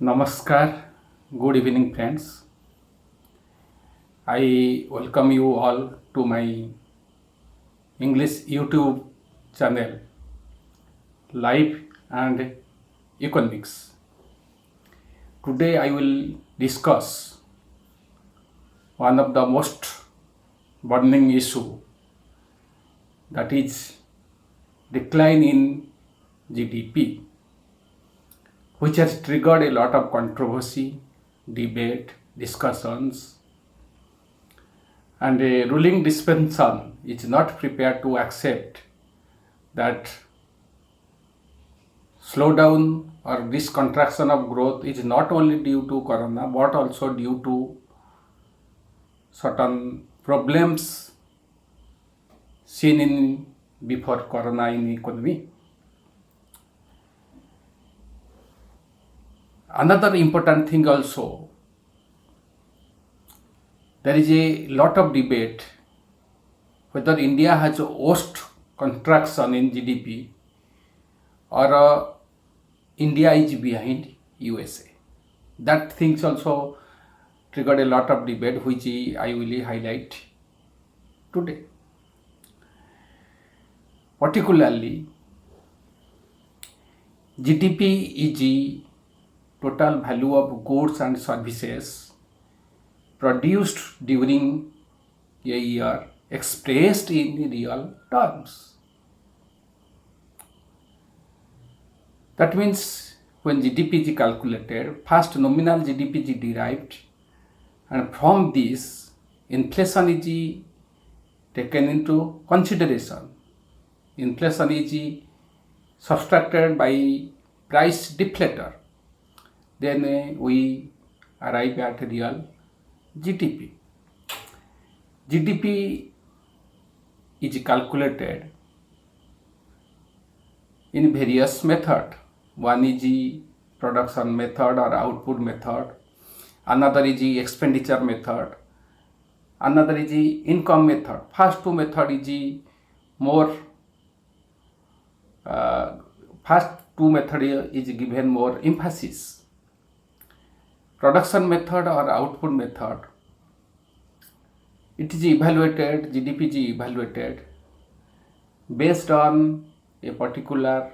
Namaskar, good evening, friends. I welcome you all to my English YouTube channel, Life and Economics. Today, I will discuss one of the most burning issue, that is decline in GDP, which has triggered a lot of controversy, debate, discussions, and a ruling dispensation is not prepared to accept that slowdown or this contraction of growth is not only due to corona but also due to certain problems seen in before corona in economy. Another important thing also, there is a lot of debate whether India has a worst contraction in GDP or India is behind USA. That things also triggered a lot of debate, which I will highlight today. Particularly, GDP is the total value of goods and services produced during a year expressed in real terms. That means when GDP is calculated, first nominal GDP is derived, and from this inflation is taken into consideration. Inflation is subtracted by price deflator. Then we arrive at real GDP. GDP is calculated in various methods. One is the production method or output method, another is the expenditure method, another is the income method. First two method is the more first two method is given more emphasis. Production method or output method, it is evaluated, GDP is evaluated based on a particular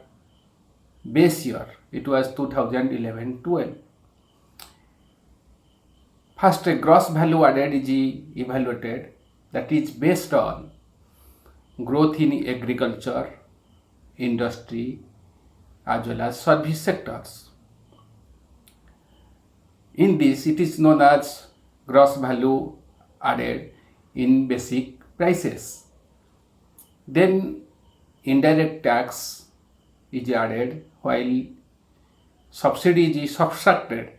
base year. It was 2011-12. First, a gross value added is evaluated, that is based on growth in agriculture, industry, as well as service sectors. In this, it is known as gross value added in basic prices. Then indirect tax is added while subsidy is subtracted.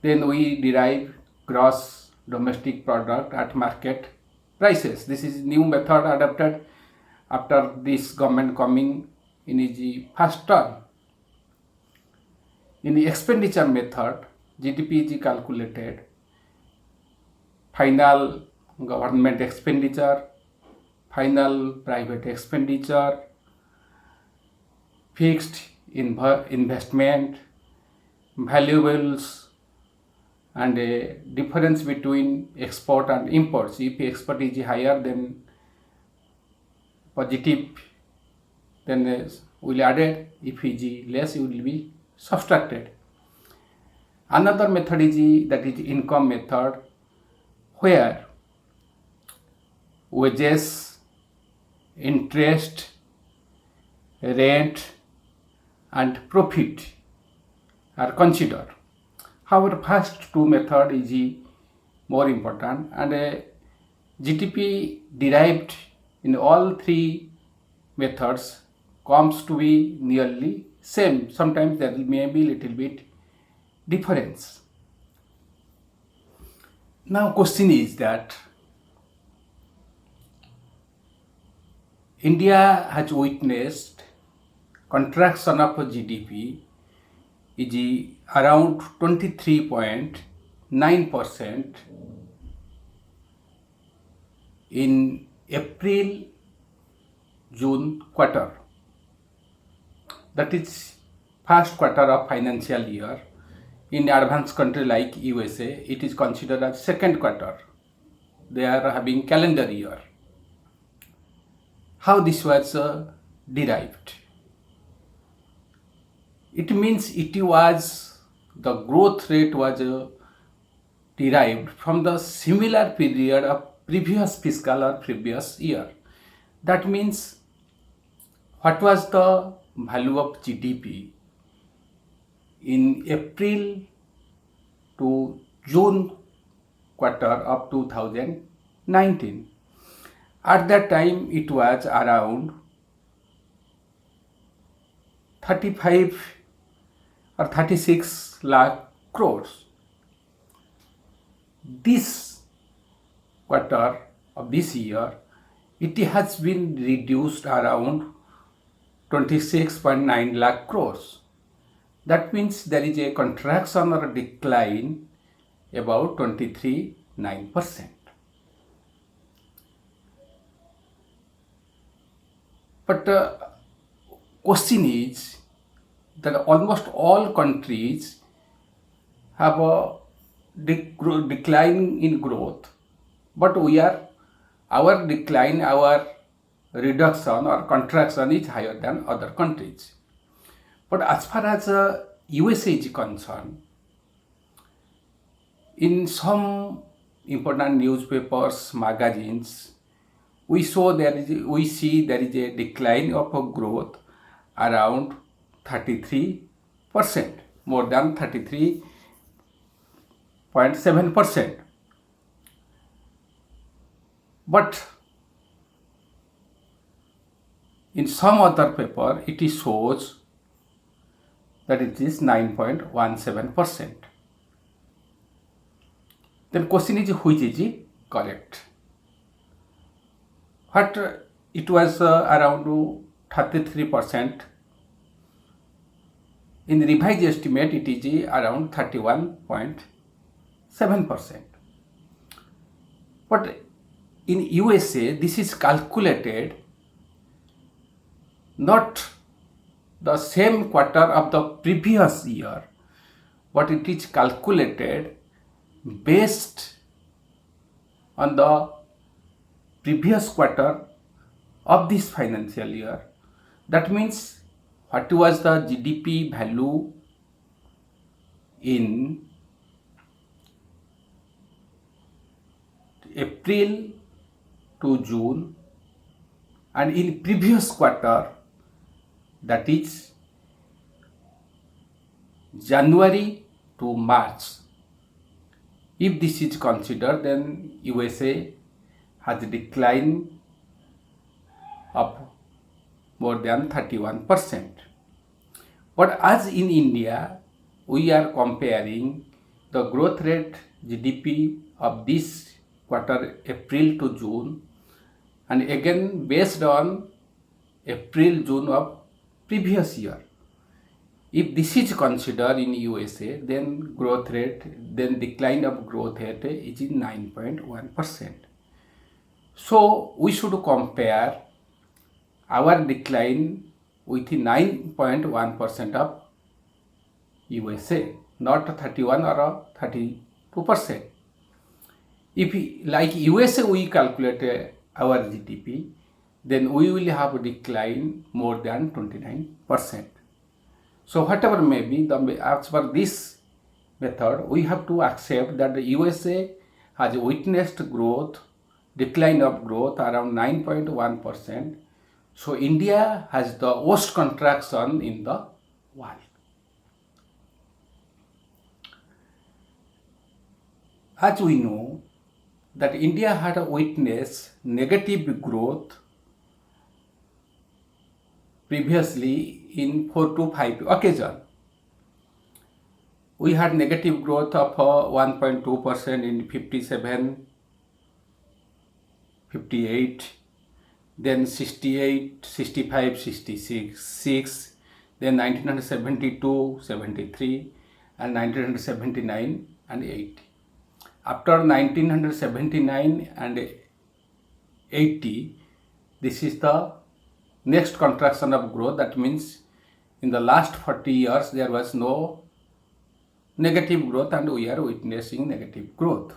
Then we derive gross domestic product at market prices. This is new method adopted after this government coming in the first term. In the expenditure method, GDP is calculated final government expenditure, final private expenditure, fixed investment, valuables, and a difference between export and imports. If export is higher, then positive, then will added. If it is less, it will be subtracted. Another method is that is income method, where wages, interest, rent, and profit are considered. However, first two method is more important, and GDP derived in all three methods comes to be nearly same. Sometimes there may be little bit difference. Now question is that India has witnessed contraction of GDP is around 23.9% in April-June quarter. That is first quarter of financial year In advanced country like USA, it is considered as second quarter. They are having calendar year. How this was derived? It means the growth rate was derived from the similar period of previous fiscal or previous year. That means what was the value of GDP in April to June quarter of 2019. At that time it was around 35 or 36 lakh crores. This quarter of this year, it has been reduced around 26.9 lakh crores. That means there is a contraction or a decline about 23.9%. But question is that almost all countries have a decline in growth, but our decline, our reduction or contraction is higher than other countries. But as far as USA is concerned, in some important newspapers, magazines, we see there is a decline of growth around 33%, more than 33.7%. But in some other paper, it shows that it is 9.17%. Then question is which is correct? What it was around 33%. In the revised estimate, it is around 31.7%. But in USA, this is calculated not the same quarter of the previous year, but it is calculated based on the previous quarter of this financial year. That means what was the GDP value in April to June and in previous quarter, that is January to March. If this is considered, then USA has a decline of more than 31%. But as in India, we are comparing the growth rate GDP of this quarter April to June, and again based on April June of previous year. If this is considered in USA, then decline of growth rate is 9.1%. So we should compare our decline with 9.1% of USA, not 31 or 32%. If like USA we calculate our GDP, then we will have a decline more than 29%. So whatever may be, as per this method, we have to accept that the USA has witnessed decline of growth around 9.1%. So India has the worst contraction in the world. As we know that India had witnessed negative growth previously in 4 to 5 occasions. We had negative growth of 1.2% in 57, 58, then 68, 65, 66, then 1972, 73, and 1979 and 80. After 1979 and 80, this is the next contraction of growth. That means in the last 40 years there was no negative growth and we are witnessing negative growth.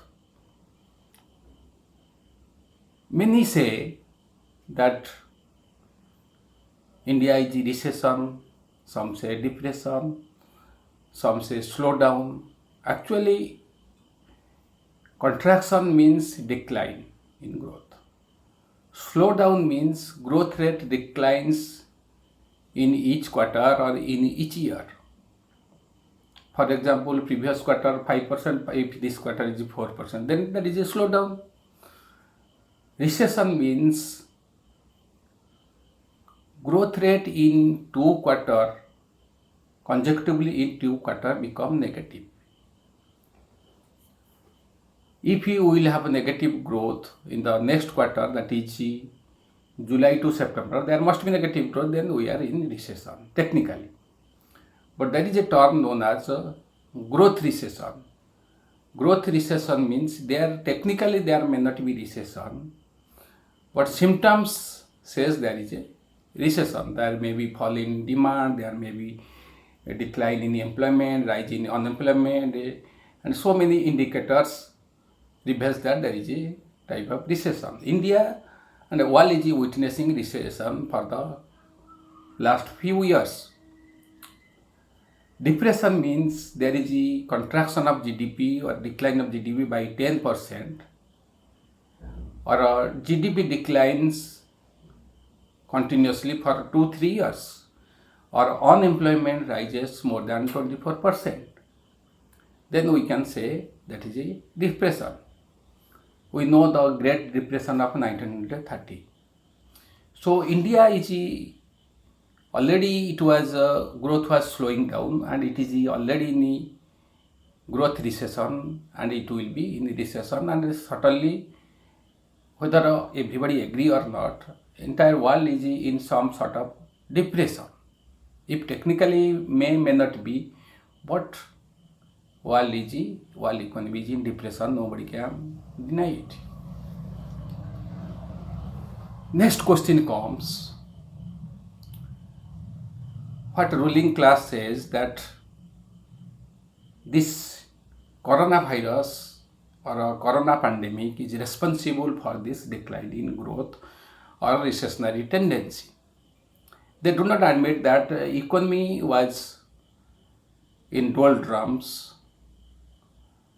Many say that India is recession, some say depression, some say slowdown. Actually, contraction means decline in growth. Slowdown means growth rate declines in each quarter or in each year. For example, previous quarter 5%, if this quarter is 4%, then that is a slowdown. Recession means growth rate in 2 quarter, consecutively in 2 quarter become negative. If you will have negative growth in the next quarter, that is July to September, there must be negative growth, then we are in recession, technically. But there is a term known as growth recession. Growth recession means technically there may not be recession, but symptoms says there is a recession. There may be fall in demand, there may be a decline in employment, rise in unemployment, and so many indicators reveals that there is a type of recession. India and the world is witnessing recession for the last few years. Depression means there is a contraction of GDP or decline of GDP by 10%, or GDP declines continuously for 2-3 years, or unemployment rises more than 24%. Then we can say that is a depression. We know the Great Depression of 1930. So India is already growth was slowing down, and it is already in growth recession, and it will be in recession, and certainly whether everybody agree or not, entire world is in some sort of depression. If technically may not be, but world economy is in depression, nobody can deny it. Next question comes, what ruling class says that this coronavirus or a corona pandemic is responsible for this decline in growth or recessionary tendency. They do not admit that economy was in doldrums,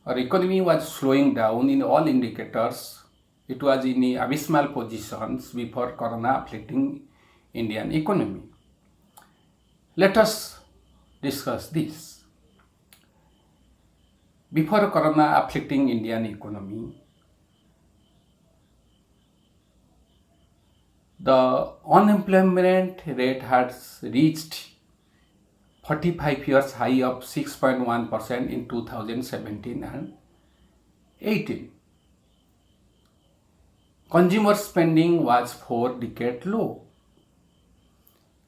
or economy was slowing down in all indicators. It was in abysmal positions before corona afflicting Indian economy. Let us discuss this. Before corona afflicting Indian economy, the unemployment rate has reached 45 years high of 6.1% in 2017 and 18. Consumer spending was 4-decade low.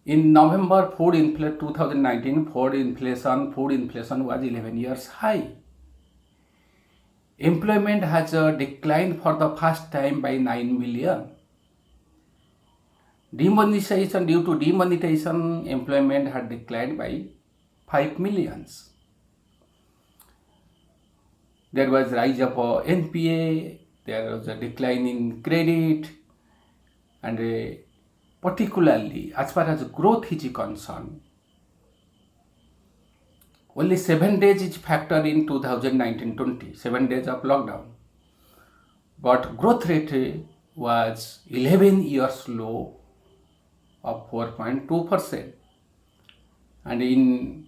In November 2019, food inflation was 11 years high. Employment has declined for the first time by 9 million. Demonetization, due to demonetization, employment had declined by 5 millions. There was rise of NPA, there was a decline in credit, and particularly as far as growth is concerned, only 7 days is factored in 2019-20, 7 days of lockdown. But growth rate was 11 years low of 4.2%. And in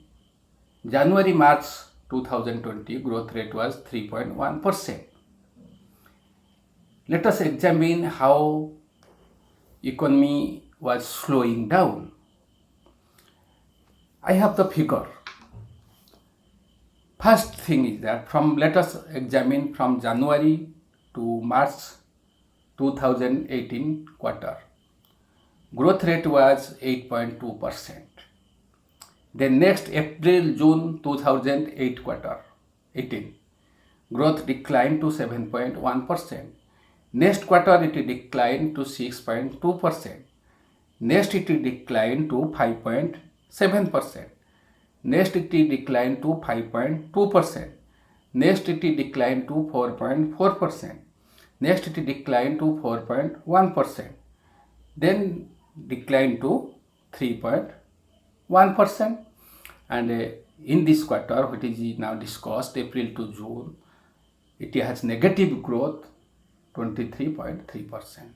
January-March 2020, growth rate was 3.1%. Let us examine how economy was slowing down. I have the figure. First thing is that let us examine from January to March 2018 quarter. Growth rate was 8.2%. Then next April-June 2008 quarter, 18, growth declined to 7.1%. Next quarter it declined to 6.2%. Next it declined to 5.7%. Next it declined to 5.2%. Next it declined to 4.4%. Next it declined to 4.1%. Then declined to 3.1%. And in this quarter, which is now discussed, April to June, it has negative growth 23.3%.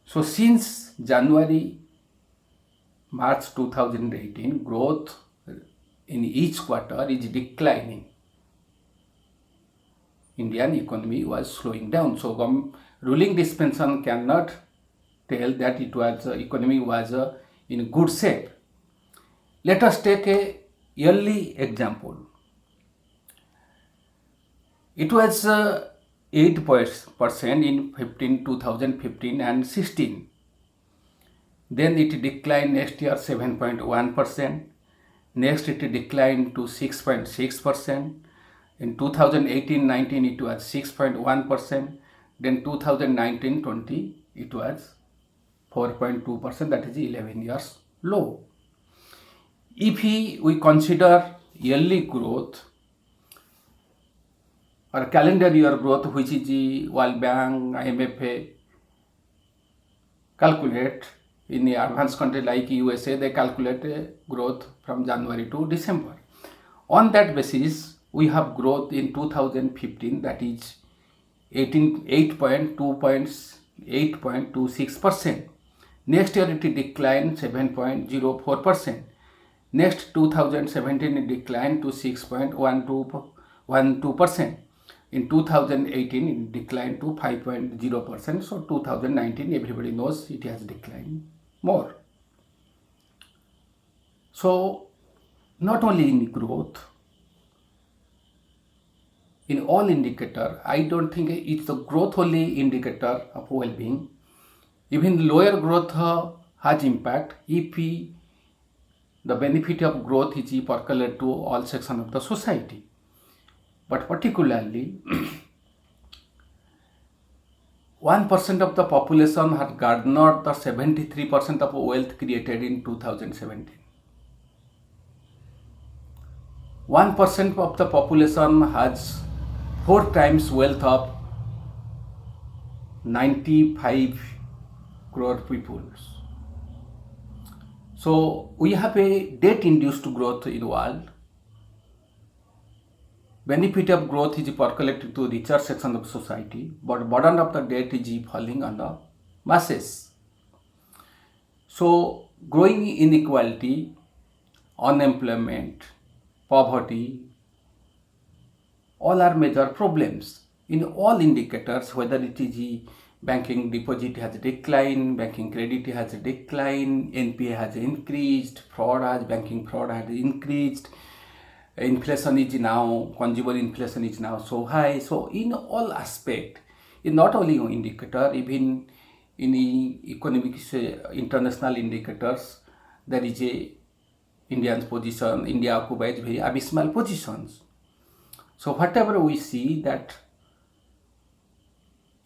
So since January March 2018, growth in each quarter is declining. Indian economy was slowing down. So ruling dispensation cannot tell that economy was in good shape. Let us take a yearly example. It was 8% in 2015 and 16. Then it declined next year 7.1%. Next it declined to 6.6%. In 2018-19 it was 6.1%. Then 2019-20 it was 4.2%. That is 11 years low. If we consider yearly growth or calendar year growth, which is the World Bank, IMF calculate in the advanced country like USA, they calculate growth from January to December. On that basis, we have growth in 2015, that is 8.26%. Next year it declined 7.04%. Next 2017 it declined to 6.12%. In 2018 it declined to 5.0%. So 2019 everybody knows it has declined more. So not only in growth, in all indicator, I don't think it's the growth only indicator of well-being. Even lower growth has impact if the benefit of growth is percolate to all sections of the society. But particularly 1% of the population had garnered the 73% of wealth created in 2017. 1% of the population has 4 times wealth of 95 crore people. So we have a debt-induced growth in the world. Benefit of growth is percolating to richer section of society, but burden of the debt is falling on the masses. So growing inequality, unemployment, poverty, all are major problems in all indicators, whether it is banking deposit has declined, banking credit has declined, NPA has increased, banking fraud has increased, inflation is now, consumer inflation is now so high. So in all aspect, in not only indicator, even in the economic international indicators, there is a India's position, India occupies very abysmal positions. So whatever we see that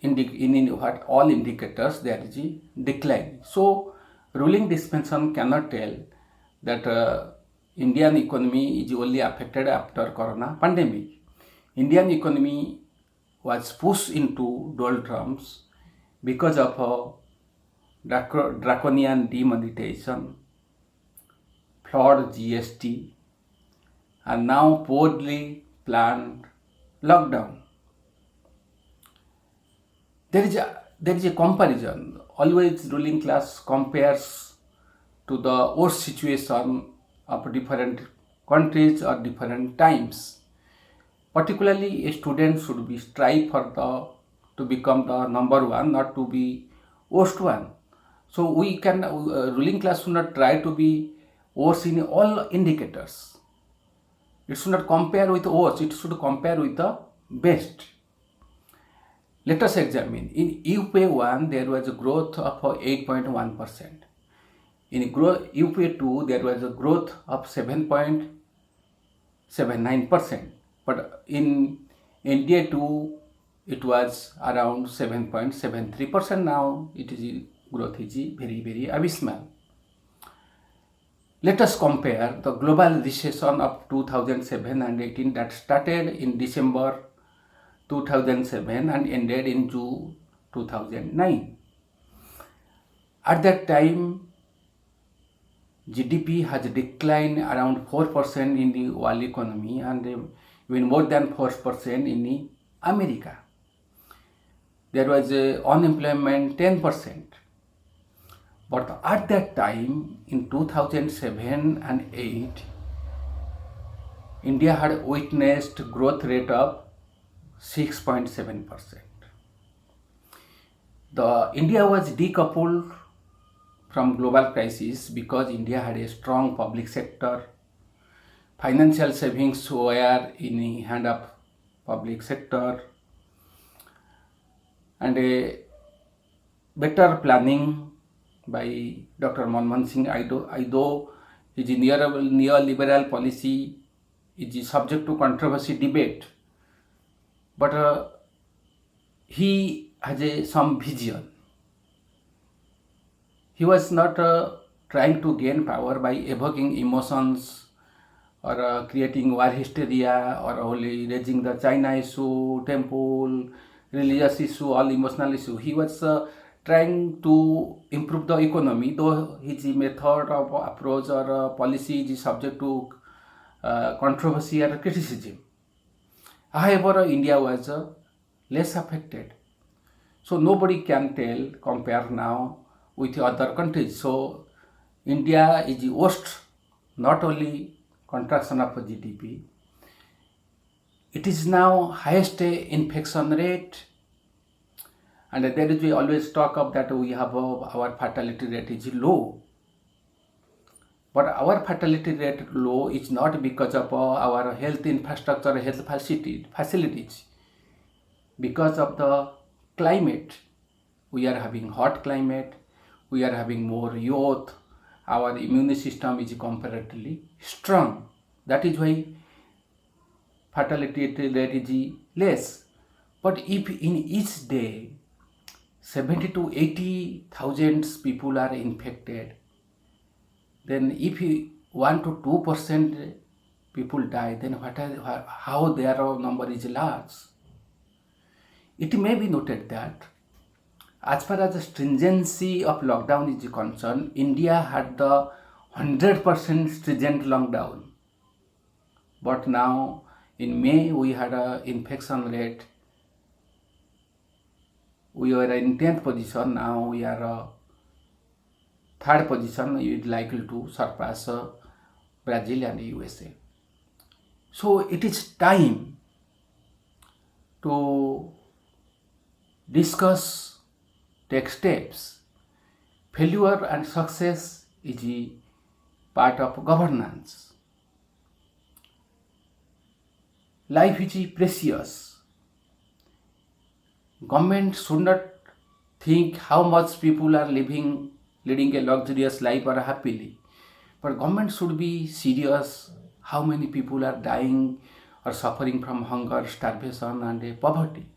in what all indicators there is a decline. So ruling dispensation cannot tell that Indian economy is only affected after Corona pandemic. Indian economy was pushed into doldrums because of draconian demonetization, flawed GST, and now poorly planned lockdown. There is a comparison. Always ruling class compares to the worst situation of different countries or different times. Particularly, a student should be strive to become the number one, not to be worst one. So we can ruling class should not try to be worse in all indicators. It should not compare with worst. It should compare with the best. Let us examine. In UPA 1, there was a growth of 8.1%. In UPA 2, there was a growth of 7.79%. But in NDA 2, it was around 7.73%. Now, growth is very, very abysmal. Let us compare the global recession of 2007 and 18 that started in December 2007 and ended in June 2009. At that time, GDP has declined around 4% in the world economy and even more than 4% in the America. There was unemployment 10%. But at that time, in 2007 and 8, India had witnessed growth rate of 6.7%. The India was decoupled from global crisis because India had a strong public sector. Financial savings were in the hand of public sector, and a better planning by Dr. Manmohan Singh, although his neoliberal policy is subject to controversy debate, but he has some vision. He was not trying to gain power by evoking emotions or creating war hysteria or only raising the China issue, temple, religious issue, all emotional issue. He was trying to improve the economy, though his method of approach or policy is subject to controversy or criticism. However, India was less affected. So nobody can compare now with other countries. So India is the worst, not only contraction of GDP, it is now highest infection rate, and there is we always talk of that we have our fatality rate is low. But our fatality rate low is not because of our health infrastructure, health facilities, because of the climate. We are having hot climate, we are having more youth, our immune system is comparatively strong. That is why fatality rate is less. But if in each day 70 to 80,000 people are infected, then if 1 to 2% people die, then how their number is large. It may be noted that as far as the stringency of lockdown is concerned, India had the 100% stringent lockdown. But now in May we had an infection rate. We were in 10th position, now we are 3rd position, it is likely to surpass Brazil and USA. So it is time to discuss, take steps. Failure and success is a part of governance. Life is precious. Government should not think how much people are leading a luxurious life or happily, but government should be serious how many people are dying or suffering from hunger, starvation and poverty.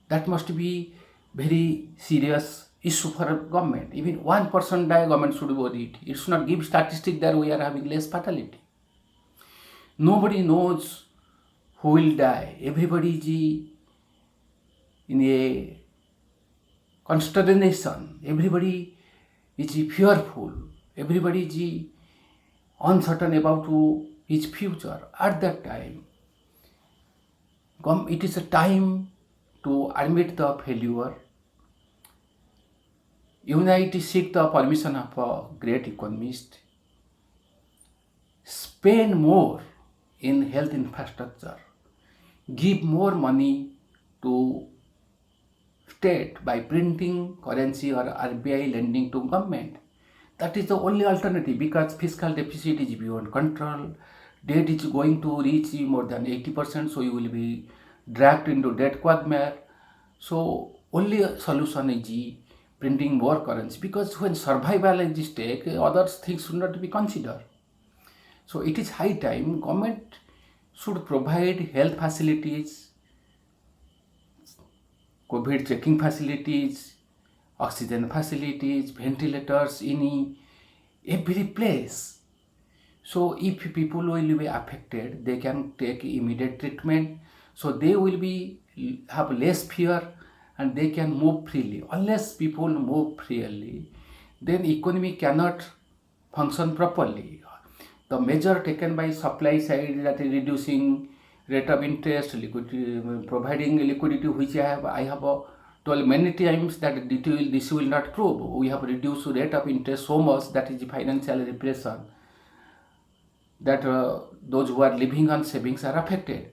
That must be very serious issue for government. Even one person die, government should worry it. It should not give statistic that we are having less fatality. Nobody knows who will die. Everybody is in a consternation. Everybody is fearful. Everybody is uncertain about his future. At that time, it is a time to admit the failure, unite, seek the permission of a great economist, spend more in health infrastructure, give more money to state by printing currency or RBI lending to government. That is the only alternative, because fiscal deficit is beyond control. Debt is going to reach more than 80%, so you will be dragged into debt quagmire. So only solution is printing more currency, because when survival is at stake, other things should not be considered. So it is high time government should provide health facilities, COVID checking facilities, oxygen facilities, ventilators in every place. So if people will be affected, they can take immediate treatment. So they will be have less fear and they can move freely. Unless people move freely, then economy cannot function properly. The measure taken by supply side, that is reducing rate of interest, liquidity, providing liquidity, which I have told many times that this will not prove. We have reduced rate of interest so much, that is financial repression, that those who are living on savings are affected.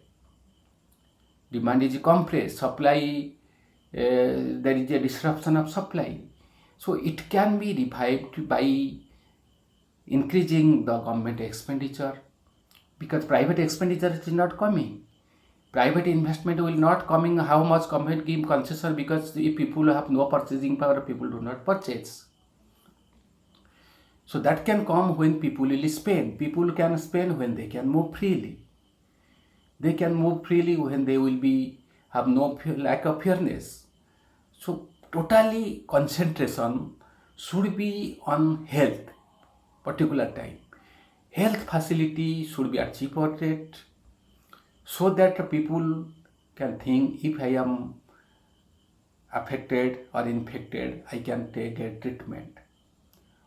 Demand is compressed, supply, there is a disruption of supply. So it can be revived by increasing the government expenditure, because private expenditure is not coming. Private investment will not coming. How much government give concession? Because if people have no purchasing power, people do not purchase. So that can come when people will spend. People can spend when they can move freely. They can move freely when they will be have no lack of fairness. So totally concentration should be on health, particular time. Health facility should be at cheaper rate, so that people can think, if I am affected or infected, I can take a treatment.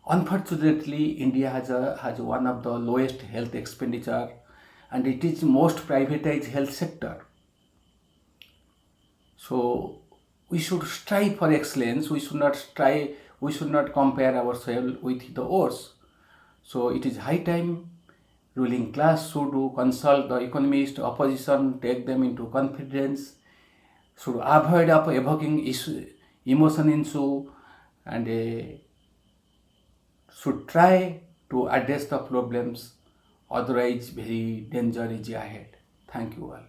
Unfortunately, India has one of the lowest health expenditure, and it is most privatized health sector. So we should strive for excellence. We should not compare ourselves with the others. So it is high time ruling class should consult the economist, opposition, take them into confidence, should avoid of evoking emotion issue, and should try to address the problems. Otherwise, very danger is ahead. Thank you all.